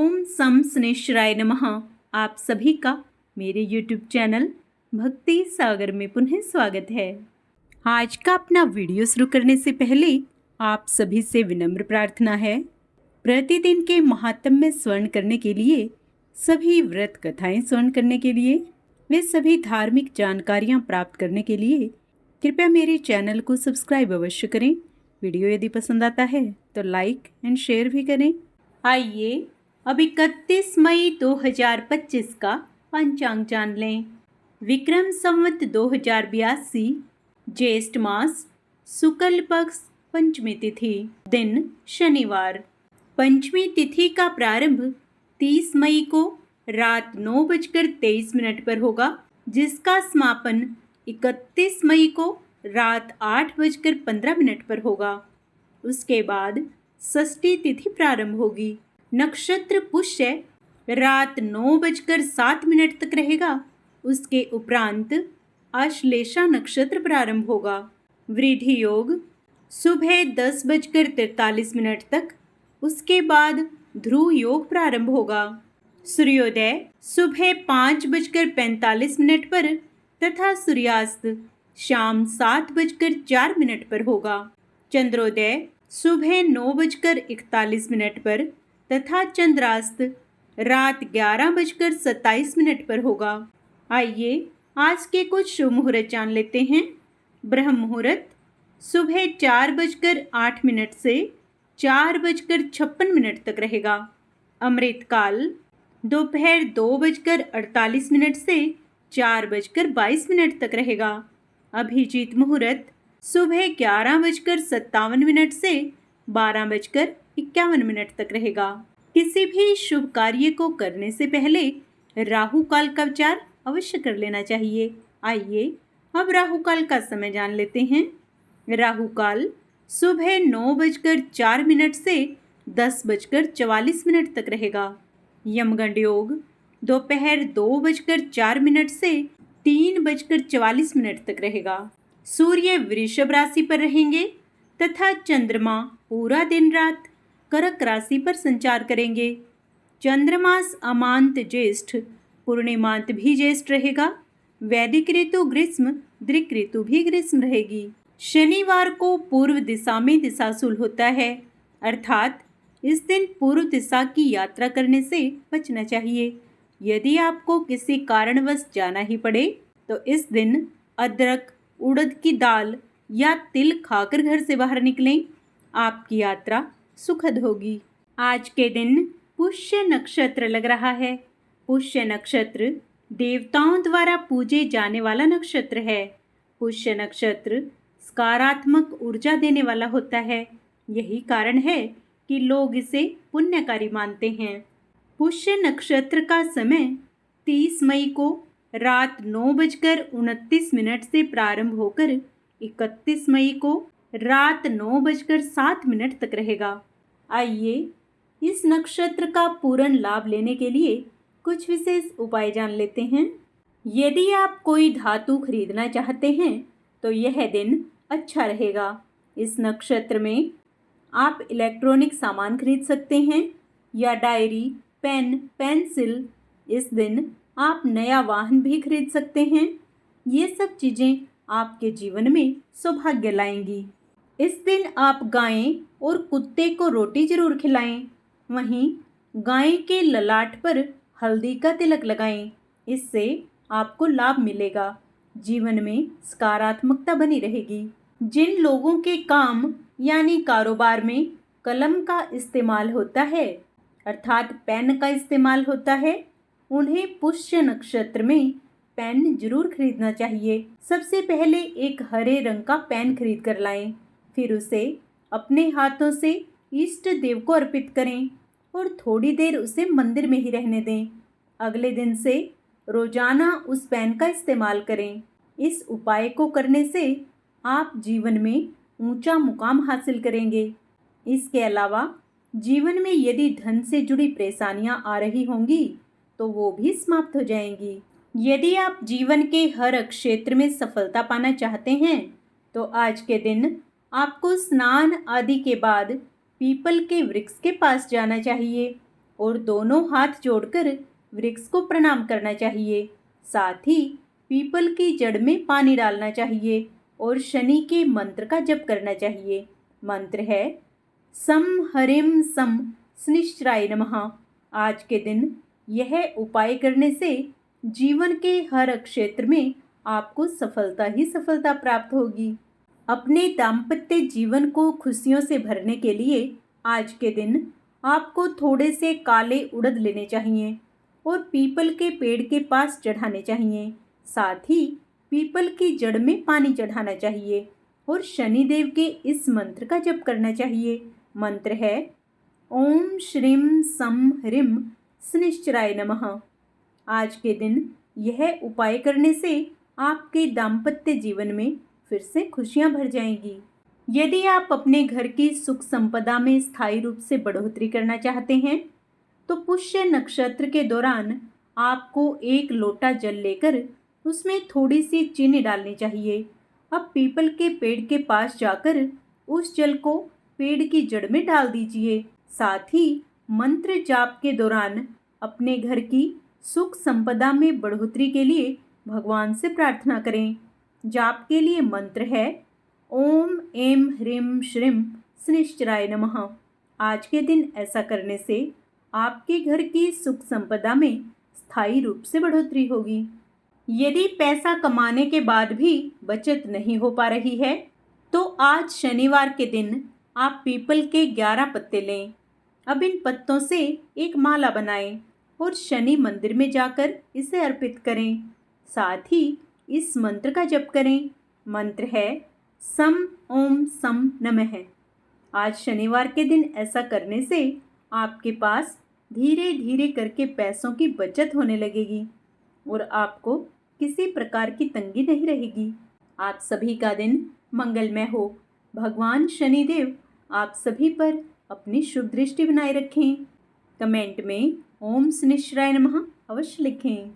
ओम सम शनेश्वराय नमः। आप सभी का मेरे YouTube चैनल भक्ति सागर में पुनः स्वागत है। आज का अपना वीडियो शुरू करने से पहले आप सभी से विनम्र प्रार्थना है, प्रतिदिन के महात्म्य में स्वर्ण करने के लिए, सभी व्रत कथाएं स्वर्ण करने के लिए, वे सभी धार्मिक जानकारियां प्राप्त करने के लिए कृपया मेरे चैनल को सब्सक्राइब अवश्य करें। वीडियो यदि पसंद आता है तो लाइक एंड शेयर भी करें। आइए अब 31 मई 2025 का पंचांग जान लें। विक्रम संवत 2082, ज्येष्ठ मास, शुक्ल पक्ष, पंचमी तिथि, दिन शनिवार। पंचमी तिथि का प्रारंभ 30 मई को रात 9:23 पर होगा, जिसका समापन 31 मई को रात 8:15 पर होगा। उसके बाद षष्ठी तिथि प्रारंभ होगी। नक्षत्र पुष्य रात 9:07 तक रहेगा। उसके उपरांत आश्लेषा नक्षत्र प्रारंभ होगा। वृद्धि योग सुबह 10:43 तक, उसके बाद ध्रुव योग प्रारंभ होगा। सूर्योदय सुबह 5:45 पर तथा सूर्यास्त शाम 7:04 पर होगा। चंद्रोदय सुबह 9:41 पर तथा चंद्रास्त रात 11:27 पर होगा। आइए आज के कुछ शुभ मुहूर्त जान लेते हैं। ब्रह्म मुहूर्त सुबह 4:08 से 4:56 तक रहेगा। अमृत काल दोपहर 2:48 से 4:22 तक रहेगा। अभिजीत मुहूर्त सुबह 11:57 से 12:51 तक रहेगा। किसी भी शुभ कार्य को करने से पहले राहु काल का विचार अवश्य कर लेना चाहिए। आइए अब राहु काल का समय जान लेते हैं। राहु काल सुबह 9:04 से 10:44 तक रहेगा। यमगंड योग दोपहर 2:04 से 3:44 तक रहेगा। सूर्य वृषभ राशि पर रहेंगे तथा चंद्रमा पूरा दिन रात कर्क राशि पर संचार करेंगे। चंद्रमास अमांत ज्येष्ठ, पूर्णिमांत भी ज्येष्ठ रहेगा। वैदिक ऋतु ग्रीष्म, दृक ऋतु भी ग्रीष्म रहेगी। शनिवार को पूर्व दिशा में दिशाशूल होता है, अर्थात इस दिन पूर्व दिशा की यात्रा करने से बचना चाहिए। यदि आपको किसी कारणवश जाना ही पड़े तो इस दिन अदरक, उड़द की दाल या तिल खाकर घर से बाहर निकलें। आपकी यात्रा सुखद होगी। आज के दिन पुष्य नक्षत्र लग रहा है। पुष्य नक्षत्र देवताओं द्वारा पूजे जाने वाला नक्षत्र है। पुष्य नक्षत्र सकारात्मक ऊर्जा देने वाला होता है। यही कारण है कि लोग इसे पुण्यकारी मानते हैं। पुष्य नक्षत्र का समय 30 मई को रात 9:29 से प्रारंभ होकर 31 मई को रात 9:07 तक रहेगा। आइए इस नक्षत्र का पूर्ण लाभ लेने के लिए कुछ विशेष उपाय जान लेते हैं। यदि आप कोई धातु खरीदना चाहते हैं तो यह दिन अच्छा रहेगा। इस नक्षत्र में आप इलेक्ट्रॉनिक सामान खरीद सकते हैं या डायरी, पेन, पेंसिल। इस दिन आप नया वाहन भी खरीद सकते हैं। ये सब चीज़ें आपके जीवन में सौभाग्य लाएंगी। इस दिन आप गाय और कुत्ते को रोटी जरूर खिलाएं। वहीं गाय के ललाट पर हल्दी का तिलक लगाएं। इससे आपको लाभ मिलेगा। जीवन में सकारात्मकता बनी रहेगी। जिन लोगों के काम यानी कारोबार में कलम का इस्तेमाल होता है, अर्थात पेन का इस्तेमाल होता है, उन्हें पुष्य नक्षत्र में पेन जरूर खरीदना चाहिए। सबसे पहले एक हरे रंग का पेन खरीद कर लाएं। फिर उसे अपने हाथों से इष्ट देव को अर्पित करें और थोड़ी देर उसे मंदिर में ही रहने दें। अगले दिन से रोजाना उस पेन का इस्तेमाल करें। इस उपाय को करने से आप जीवन में ऊंचा मुकाम हासिल करेंगे। इसके अलावा जीवन में यदि धन से जुड़ी परेशानियां आ रही होंगी तो वो भी समाप्त हो जाएंगी। यदि आप जीवन के हर क्षेत्र में सफलता पाना चाहते हैं तो आज के दिन आपको स्नान आदि के बाद पीपल के वृक्ष के पास जाना चाहिए। और दोनों हाथ जोड़कर वृक्ष को प्रणाम करना चाहिए। साथ ही पीपल की जड़ में पानी डालना चाहिए और शनि के मंत्र का जप करना चाहिए। मंत्र है सम हरिम सम शनिश्चराय नमः। आज के दिन यह उपाय करने से जीवन के हर क्षेत्र में आपको सफलता ही सफलता प्राप्त होगी। अपने दाम्पत्य जीवन को खुशियों से भरने के लिए आज के दिन आपको थोड़े से काले उड़द लेने चाहिए और पीपल के पेड़ के पास चढ़ाने चाहिए। साथ ही पीपल की जड़ में पानी चढ़ाना चाहिए और शनिदेव के इस मंत्र का जप करना चाहिए। मंत्र है ओम श्रीम सम ह्रीम शनिश्चराय नमः। आज के दिन यह उपाय करने से आपके दाम्पत्य जीवन में फिर से खुशियां भर जाएंगी। यदि आप अपने घर की सुख संपदा में स्थायी रूप से बढ़ोतरी करना चाहते हैं तो पुष्य नक्षत्र के दौरान आपको 1 लोटा जल लेकर उसमें थोड़ी सी चीनी डालनी चाहिए। अब पीपल के पेड़ के पास जाकर उस जल को पेड़ की जड़ में डाल दीजिए। साथ ही मंत्र जाप के दौरान अपने घर की सुख संपदा में बढ़ोतरी के लिए भगवान से प्रार्थना करें। जाप के लिए मंत्र है ओम एम ह्रीम श्रीम शनिश्चराय नमः। आज के दिन ऐसा करने से आपके घर की सुख संपदा में स्थायी रूप से बढ़ोतरी होगी। यदि पैसा कमाने के बाद भी बचत नहीं हो पा रही है तो आज शनिवार के दिन आप पीपल के 11 पत्ते लें। अब इन पत्तों से एक माला बनाएं और शनि मंदिर में जाकर इसे अर्पित करें। साथ ही इस मंत्र का जप करें। मंत्र है सम ओम सम नमः। आज शनिवार के दिन ऐसा करने से आपके पास धीरे धीरे करके पैसों की बचत होने लगेगी और आपको किसी प्रकार की तंगी नहीं रहेगी। आप सभी का दिन मंगलमय हो। भगवान शनिदेव आप सभी पर अपनी शुभ दृष्टि बनाए रखें। कमेंट में ओम शनिश्चराय नमः अवश्य लिखें।